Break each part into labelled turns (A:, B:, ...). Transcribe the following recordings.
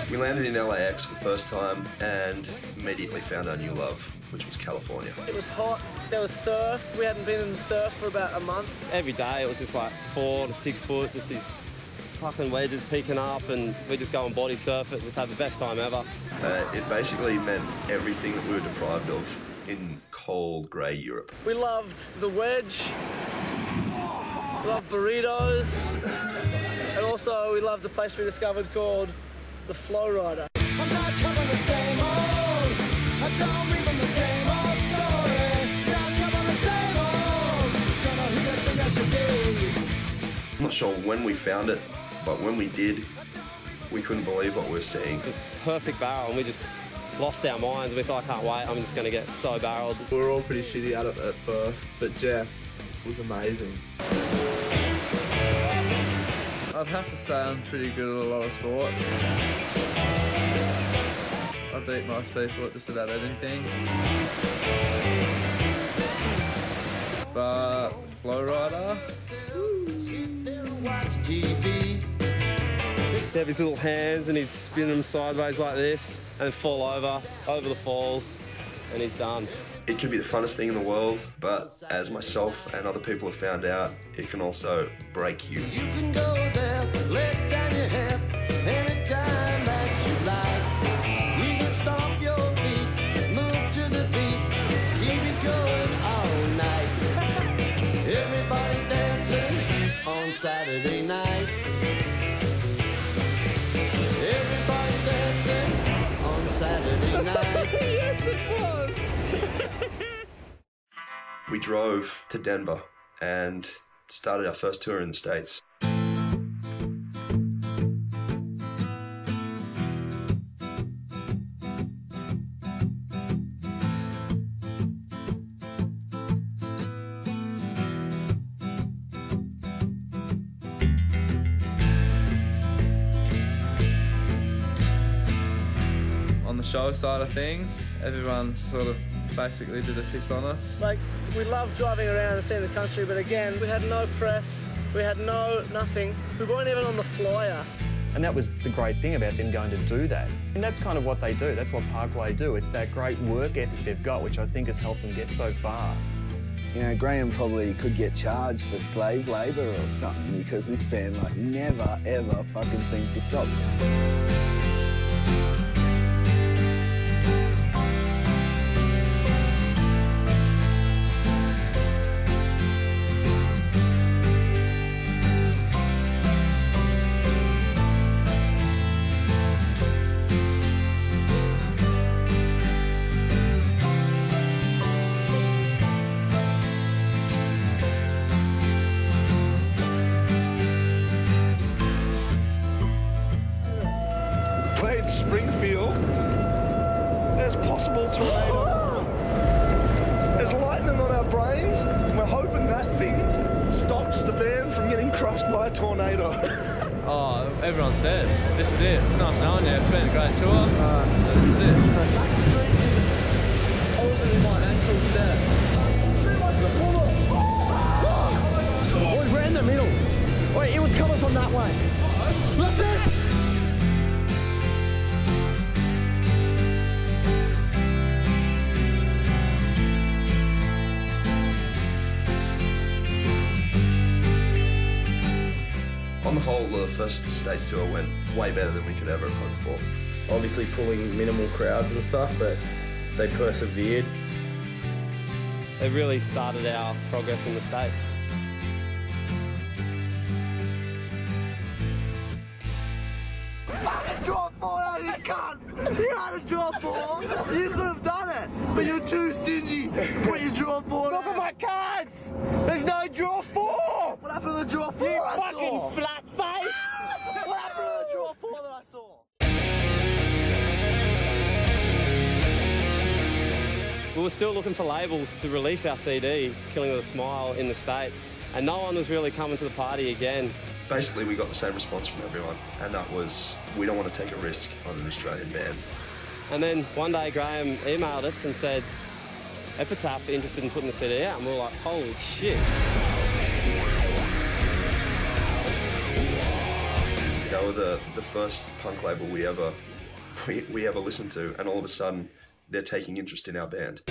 A: We landed in LAX for the first time and immediately found our new love, which was California.
B: It was hot, there was surf, we hadn't been in the surf for about a month.
C: Every day it was just like 4 to 6 foot, just these fucking wedges peeking up, and we just go and body surf it, just have the best time ever.
A: It basically meant everything that we were deprived of in cold, grey Europe.
B: We loved the wedge, we loved burritos, and also we loved the place we discovered called the Flow Rider.
D: I'm not coming the same old. I don't live in the same old story. Not coming the same old. Don't know who you think I should be.
A: I'm not sure when we found it, but when we did, we couldn't believe what we were seeing.
C: Just perfect barrel, and we just lost our minds. We thought, I can't wait, I'm just going to get so barreled.
E: We were all pretty shitty at it at first, but Jeff was amazing. I'd have to say I'm pretty good at a lot of sports. I beat most people at just about anything. But Flow Rider?
C: He'd have his little hands and he'd spin them sideways like this and fall over the falls, and he's done.
A: It can be the funnest thing in the world, but as myself and other people have found out, it can also break you.
D: You can go there, let down your hip, anytime that you like. You can stomp your feet, move to the beat, keep it going all night. Everybody's dancing on Saturday night. Everybody's dancing on Saturday night.
B: Yes, it was!
A: We drove to Denver and started our first tour in the States.
E: On the show side of things, everyone sort of basically did a piss on us.
B: Like, we loved driving around and seeing the country, but again, we had no press, we had nothing. We weren't even on the flyer.
F: And that was the great thing about them going to do that. And that's kind of what they do. That's what Parkway do. It's that great work ethic they've got, which I think has helped them get so far.
G: You know, Graham probably could get charged for slave labour or something, because this band, like, never, ever fucking seems to stop.
H: Springfield, there's possible tornado. There's lightning on our brains, and we're hoping that thing stops the band from getting crushed by a tornado.
E: Oh, everyone's dead. This is it. It's nice knowing you. It's been a great tour. This is it. My ankle's dead.
D: Oh, we're in the middle. Wait, it was coming from that way. That's it!
A: On the whole, the first States tour went way better than we could ever have hoped for.
I: Obviously pulling minimal crowds and stuff, but they persevered.
C: It really started our progress in the States.
D: Fucking draw four out, you cunt! You had a draw four. You could have done it, but you're too stingy. Put your draw four.
I: Look at my cards! There's no draw 4!
D: What happened to the draw four?
I: You
D: I
I: fucking
D: saw?
I: flat face!
D: What happened to the draw four that I saw?
C: We were still looking for labels to release our CD, Killing with a Smile, in the States, and no one was really coming to the party again.
A: Basically, we got the same response from everyone, and that was, we don't want to take a risk on an Australian band.
C: And then one day Graham emailed us and said, Epitaph interested in putting the CD out, and we were like, holy shit.
A: They were the first punk label we ever we ever listened to, and all of a sudden they're taking interest in our band.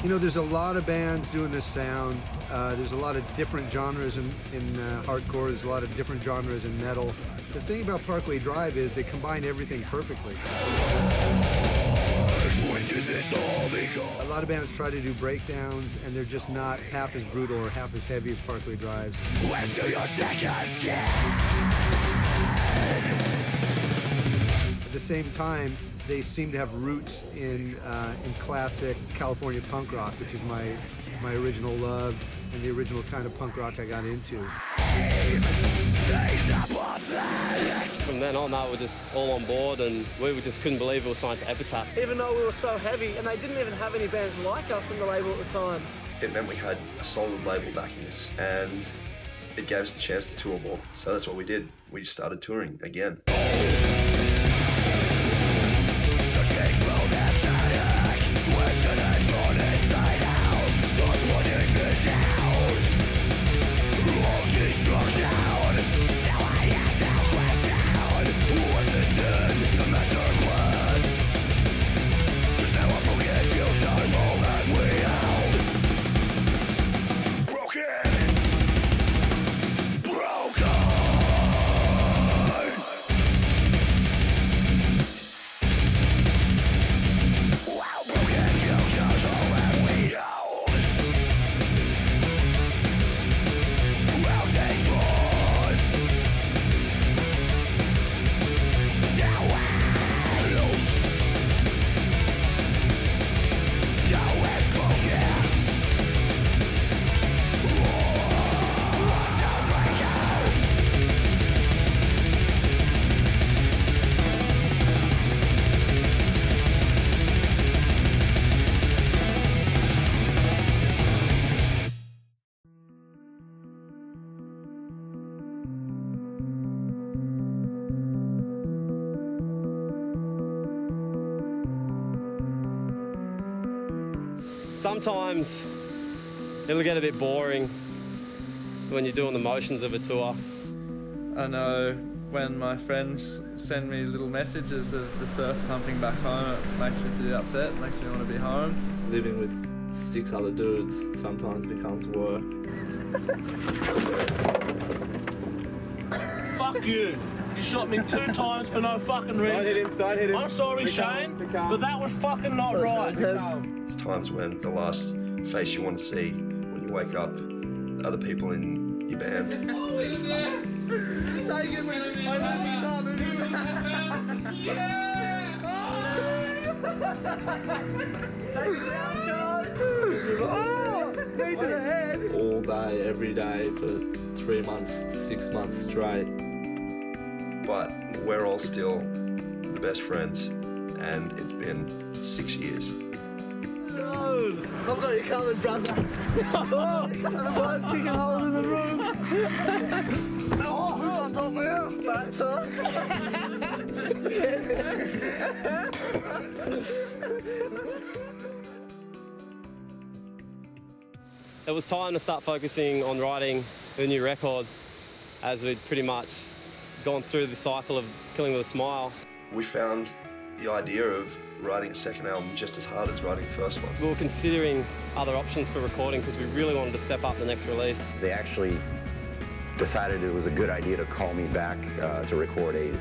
J: You know, there's a lot of bands doing this sound. There's a lot of different genres in hardcore. There's a lot of different genres in metal. The thing about Parkway Drive is they combine everything perfectly. A lot of bands try to do breakdowns, and they're just not half as brutal or half as heavy as Parkway Drive's. At the same time, they seem to have roots in classic California punk rock, which is my original love and the original kind of punk rock I got into.
C: From then on, they were just all on board, and we just couldn't believe we were signed to Epitaph.
B: Even though we were so heavy, and they didn't even have any bands like us in the label at the time.
A: It meant we had a solid label backing us, and it gave us the chance to tour more. So that's what we did. We started touring again.
C: Sometimes it'll get a bit boring when you're doing the motions of a tour.
E: I know when my friends send me little messages of the surf pumping back home, it makes me pretty upset, it makes me want to be home.
I: Living with 6 other dudes sometimes becomes work.
K: Fuck you. You shot me 2 times for no fucking reason.
C: Don't hit him, don't hit him.
K: I'm sorry, Shane, but that was fucking not right.
A: There's times when the last face you want to see when you wake up are the people in your band.
I: All day, every day for 3 months, 6 months straight.
A: But we're all still the best friends, and it's been 6 years.
D: I've got you covered, brother. Oh, and the boys kicking holes in the room. Oh, who's on top of me? Back top.
C: It was time to start focusing on writing a new record, as we'd pretty much gone through the cycle of Killing with a Smile.
A: We found the idea of writing a second album just as hard as writing the first one.
C: We were considering other options for recording because we really wanted to step up the next release.
L: They actually decided it was a good idea to call me back to record a